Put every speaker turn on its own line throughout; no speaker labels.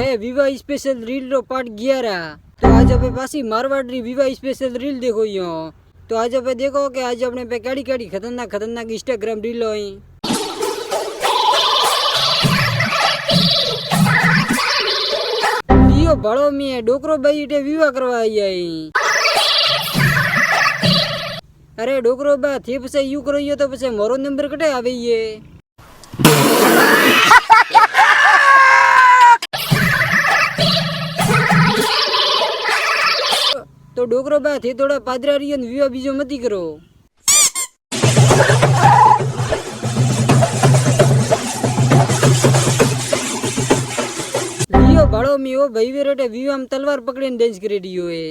है विवाह special reel रो part 11। तो आज अपने पासी मारवाड़ री विवाह स्पेशल रील देखो यो। तो आज अपने देखो कि आज अपने पे केड़ी केड़ी खतरनाक खतरनाक इंस्टाग्राम रील होई। लियो बड़ो में डोकरो भाई इटे विवाह करवा आई। अरे डोकरो बा थे पसे यू करो तो पसे मोरो नंबर कटे आवे ये। तो डोकरो बा थे थोड़ा पादरा रियन विवाह बीजो मती करो। लियो बड़ो में ओ भाई वेरटे विवाह में तलवार पकड़ीने डांस करे रियो है।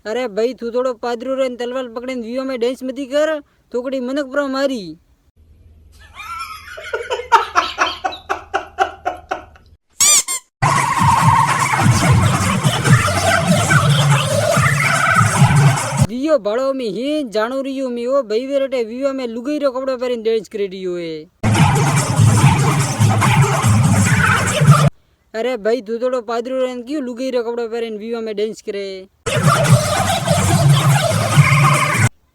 अरे भाई तू थोड़ो पादरो रे तलवार पकड़ीने विवाह में डांस मती कर थोकड़ी मनक पर मारी। लियो बाड़ो में ही जानो रियो में ओ भाई वेरटे विवाह में लुगाई रो कपड़ा पहरीने डांस करे रियो है। अरे भाई तू थोड़ो पादरो रे क्यों लुगाई रो कपड़ा पहरीने विवाह में डांस करे।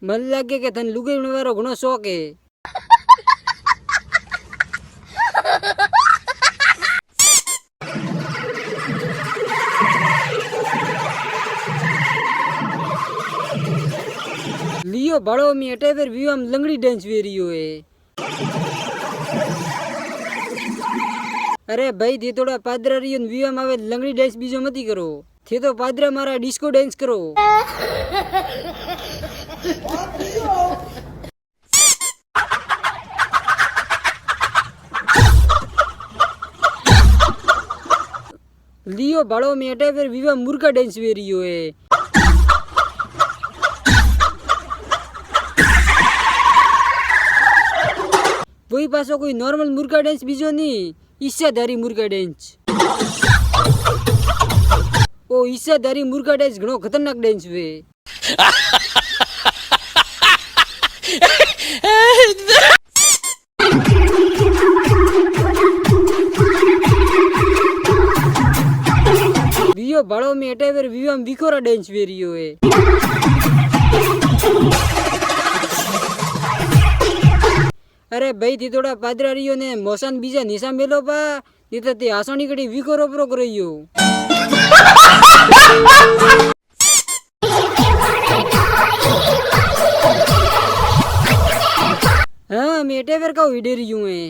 मन लागे के तन लुगाई वारो घणो शौक है। लियो बड़ो में अटे फिर विवाह में लंगड़ी डांस वे रियो है। अरे भाई थे थोड़ा पादरा रियो विवाह में आवे लंगड़ी डांस बीजो मती करो। थे तो पादरा मारा डिस्को डांस करो। लियो बड़ो में अटे फिर विवाह मुर्गा डांस वे रियो है। वही पासो कोई नॉर्मल मुर्गा डांस बीजो नहीं ईसाधारी मुर्गा डांस। ओ ईसाधारी मुर्गा डांस घणो खतरनाक डांस वे। वियो बाड़ो में अटे फिर विवाह में विखोरा डांस वे रियो है। अरे भाई थी थोड़ा पादरा रियो ने मोसान बीजा निशा मेलो पा नहीं तो ते आसानी कड़ी विकोरो प्रो करियो। हाँ मैं अटे फिर का हिडे रियो है।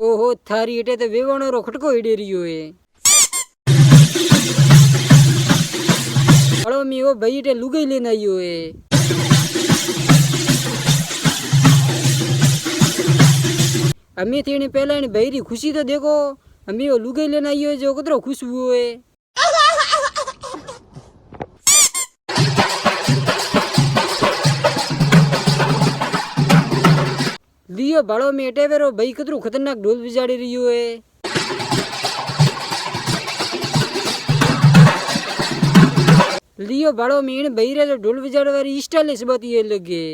ओहो थारी अटे तो वेवणो रो खटको हिडे रियो है। बड़ो में ओ भाई अटे लुगाई लेना आयो है। अम्मी थी पहला भाई री खुशी तो देखो अम्मी वो लुगाई लेना आई है जो कतरो खुश हुए है। लियो बाड़ो में अटे वेरो भाई कतरो खतरनाक ढोल बजाड़ी रियो है। लियो बाड़ो में इन भाई रे ढोल बजाड़ वाली स्टाइलिश बात ये लगे।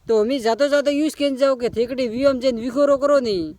तो हमें जातो जातो यूज केन जाओ के थेकड़ी वियम जेन विखोरो करो नहीं।